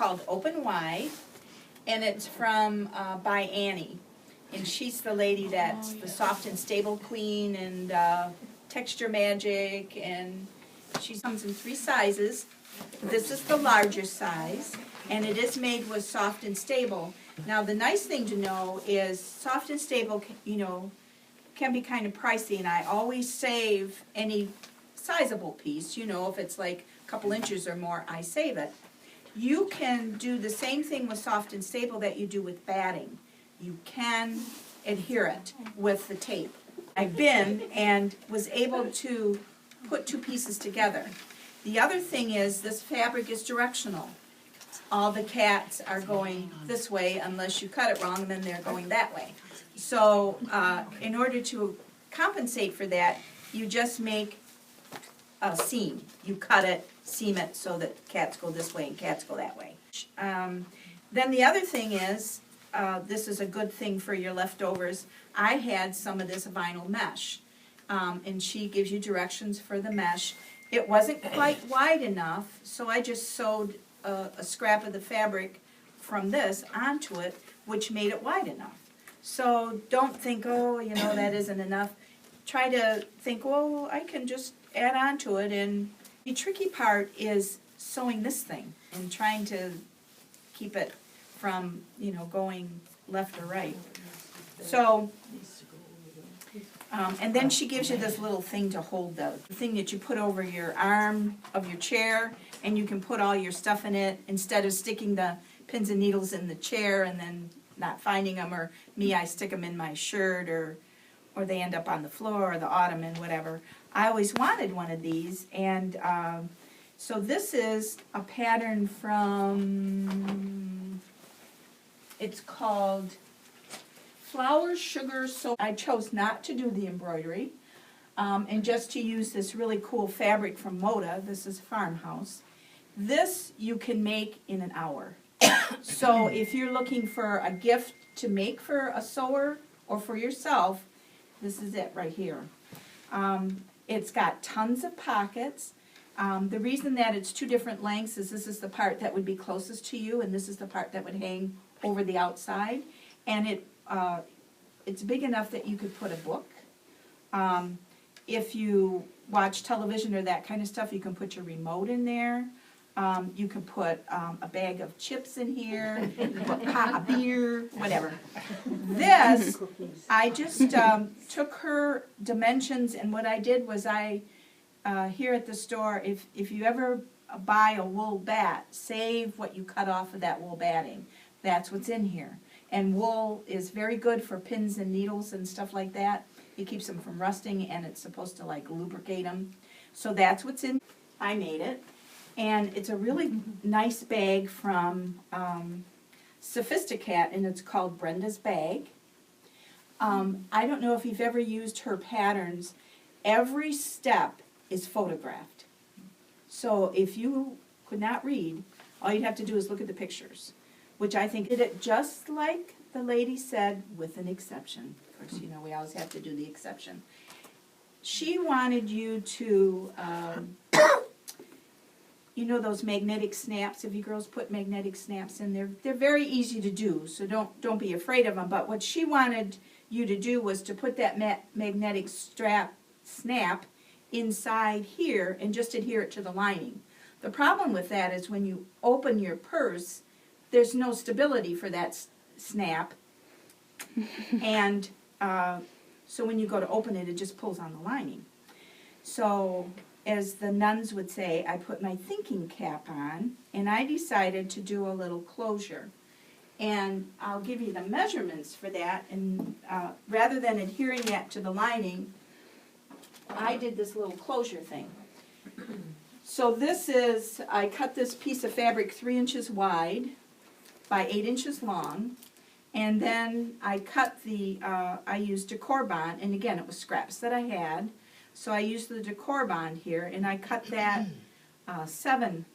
called Open Wide, and it's from by Annie. And she's the lady that's the Soft and Stable Queen and Texture Magic, and she comes in 3 sizes. This is the larger size, and it is made with Soft and Stable. Now the nice thing to know is Soft and Stable, you know, can be kind of pricey, and I always save any sizable piece, you know, if it's like a couple inches or more, I save it. You can do the same thing with Soft and Stable that you do with batting. You can adhere it with the tape. I've been and was able to put 2 pieces together. The other thing is this fabric is directional. All the cats are going this way unless you cut it wrong, and then they're going that way. So in order to compensate for that, you just make a seam. You cut it, seam it so that cats go this way and cats go that way. Then the other thing is, this is a good thing for your leftovers. I had some of this vinyl mesh, and she gives you directions for the mesh. It wasn't quite wide enough, so I just sewed a scrap of the fabric from this onto it, which made it wide enough. So don't think, oh, you know, that isn't enough. Try to think, well, I can just add on to it. And the tricky part is sewing this thing and trying to keep it from, you know, going left or right. So, and then she gives you this little thing to hold the thing that you put over your arm of your chair, and you can put all your stuff in it instead of sticking the pins and needles in the chair and then not finding them, or me, I stick them in my shirt, or they end up on the floor or the ottoman, whatever. I always wanted one of these, and so this is a pattern from, it's called Flour, Sugar, So. I chose not to do the embroidery, and just to use this really cool fabric from Moda. This is Farmhouse. This you can make in an hour. So if you're looking for a gift to make for a sewer or for yourself, this is it right here. It's got tons of pockets. The reason that it's 2 different lengths is this is the part that would be closest to you, and this is the part that would hang over the outside. And it's big enough that you could put a book. If you watch television or that kind of stuff, you can put your remote in there. You can put a bag of chips in here, you can put a beer, whatever. This, I just took her dimensions, and what I did was here at the store, if you ever buy a wool bat, save what you cut off of that wool batting. That's what's in here. And wool is very good for pins and needles and stuff like that. It keeps them from rusting, and it's supposed to like lubricate them. So that's what's in. I made it. And it's a really nice bag from Sophisticat, and it's called Brenda's Bag. I don't know if you've ever used her patterns. Every step is photographed. So if you could not read, all you'd have to do is look at the pictures, which I think did it just like the lady said, with an exception. Of course, you know, we always have to do the exception. She wanted you to... you know those magnetic snaps, if you girls put magnetic snaps in there, they're very easy to do, so don't be afraid of them. But what she wanted you to do was to put that magnetic snap inside here and just adhere it to the lining. The problem with that is when you open your purse, there's no stability for that snap, and so when you go to open it, it just pulls on the lining. So, as the nuns would say, I put my thinking cap on, and I decided to do a little closure. And I'll give you the measurements for that, and rather than adhering that to the lining, I did this little closure thing. So this is, I cut this piece of fabric 3 inches wide by 8 inches long, and then I cut I used decor bond, and again it was scraps that I had. So I used the decor bond here, and I cut that 7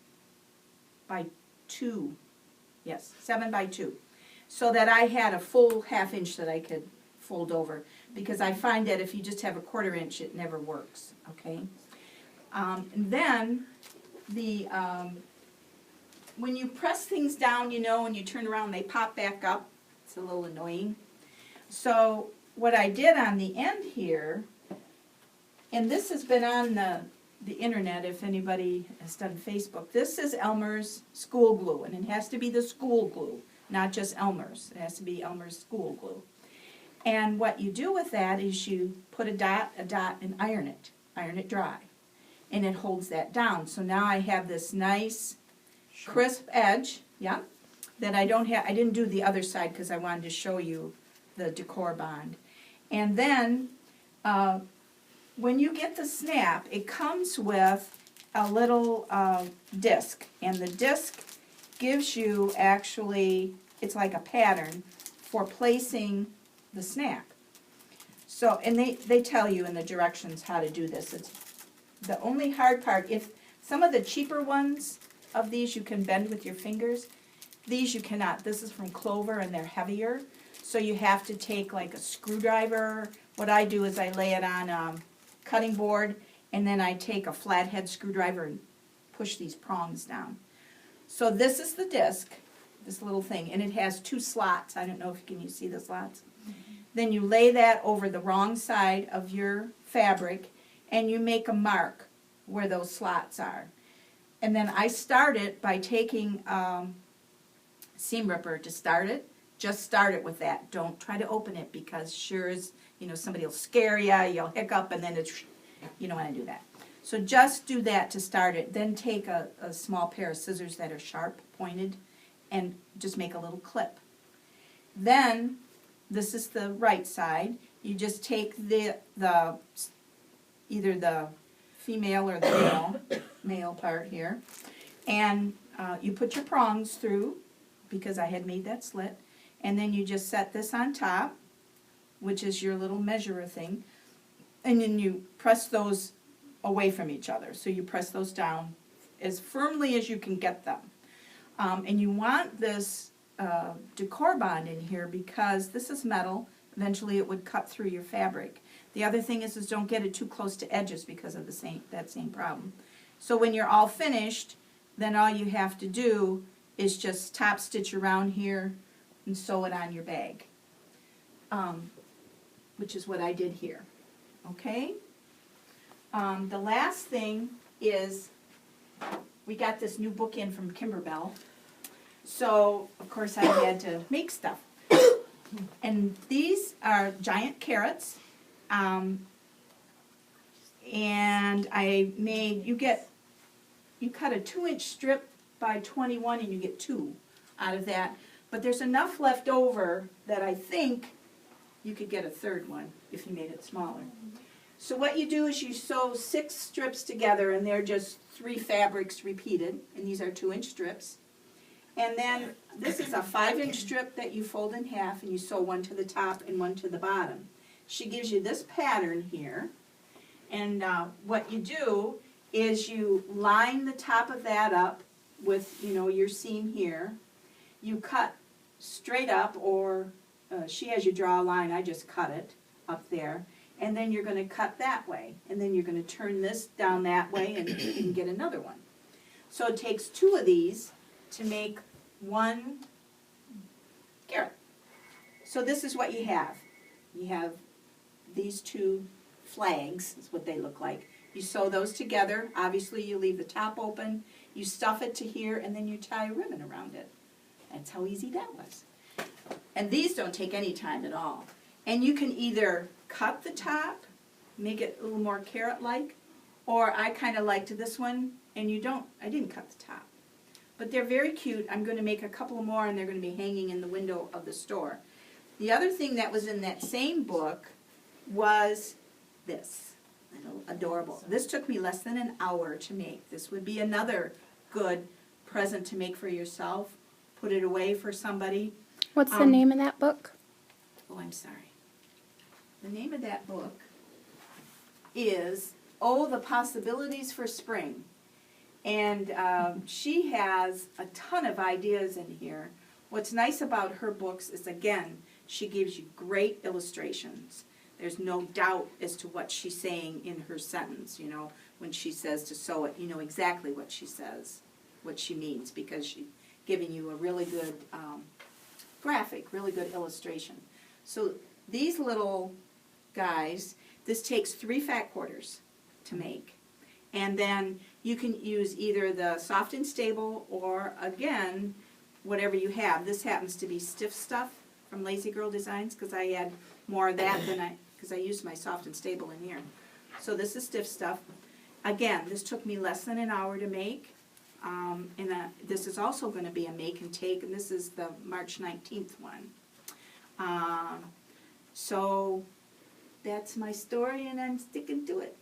by 2. Yes, 7 by 2. So that I had a full ½ inch that I could fold over. Because I find that if you just have a 1/4 inch, it never works. Okay? And then the when you press things down, you know, when you turn around, they pop back up. It's a little annoying. So what I did on the end here, and this has been on the internet if anybody has done Facebook. This is Elmer's school glue, and it has to be the school glue, not just Elmer's. It has to be Elmer's school glue. And what you do with that is you put a dot, and iron it dry. And it holds that down. So now I have this nice crisp edge, yeah, that I didn't do the other side because I wanted to show you the decor bond. And then when you get the snap, it comes with a little disc, and the disc gives you actually, it's like a pattern for placing the snap. So, and they tell you in the directions how to do this. It's the only hard part, if some of the cheaper ones of these you can bend with your fingers, these you cannot. This is from Clover and they're heavier, so you have to take like a screwdriver. What I do is I lay it on a cutting board, and then I take a flathead screwdriver and push these prongs down. So this is the disc, this little thing, and it has 2 slots. I don't know if you see the slots. Then you lay that over the wrong side of your fabric, and you make a mark where those slots are. And then I start it by taking seam ripper to start it. Just start it with that. Don't try to open it, because sure as, you know, somebody will scare you, you'll hiccup, and then it's, you don't want to do that. So just do that to start it. Then take a small pair of scissors that are sharp, pointed, and just make a little clip. Then, this is the right side. You just take either the female or the male part here, and you put your prongs through, because I had made that slit, and then you just set this on top, which is your little measurer thing, and then you press those away from each other. So you press those down as firmly as you can get them. And you want this decor bond in here because this is metal. Eventually it would cut through your fabric. The other thing is don't get it too close to edges because of that same problem. So when you're all finished, then all you have to do is just top stitch around here and sew it on your bag, which is what I did here. Okay? The last thing is we got this new book in from Kimberbell. So, of course, I had to make stuff. And these are giant carrots. And I made, you cut a 2-inch strip by 21 and you get 2 out of that. But there's enough left over that I think you could get a 3rd one if you made it smaller. So what you do is you sew 6 strips together, and they're just 3 fabrics repeated, and these are 2-inch strips. And then this is a 5-inch strip that you fold in half, and you sew one to the top and one to the bottom. She gives you this pattern here, and what you do is you line the top of that up with, you know, your seam here. You cut straight up, or she has you draw a line, I just cut it up there. And then you're going to cut that way, and then you're going to turn this down that way, and you can get another one. So it takes 2 of these to make 1 carrot. So this is what you have. You have these 2 flags, is what they look like. You sew those together. Obviously you leave the top open, you stuff it to here, and then you tie a ribbon around it. That's how easy that was. And these don't take any time at all. And you can either cut the top, make it a little more carrot-like, or I kind of liked this one, and I didn't cut the top. But they're very cute. I'm going to make a couple more, and they're going to be hanging in the window of the store. The other thing that was in that same book was this, little adorable. This took me less than an hour to make. This would be another good present to make for yourself. Put it away for somebody. What's the name of that book? Oh, I'm sorry. The name of that book is Oh, the Possibilities for Spring. And she has a ton of ideas in here. What's nice about her books is, again, she gives you great illustrations. There's no doubt as to what she's saying in her sentence. You know, when she says to sew it, you know exactly what she says what she means, because she's giving you a really good graphic, really good illustration. So these little guys, this takes 3 fat quarters to make. And then you can use either the soft and stable or, again, whatever you have. This happens to be stiff stuff from Lazy Girl Designs, because I had more of that than because I used my soft and stable in here. So this is stiff stuff. Again, this took me less than an hour to make. This is also going to be a make and take, and this is the March 19th one. So that's my story, and I'm sticking to it.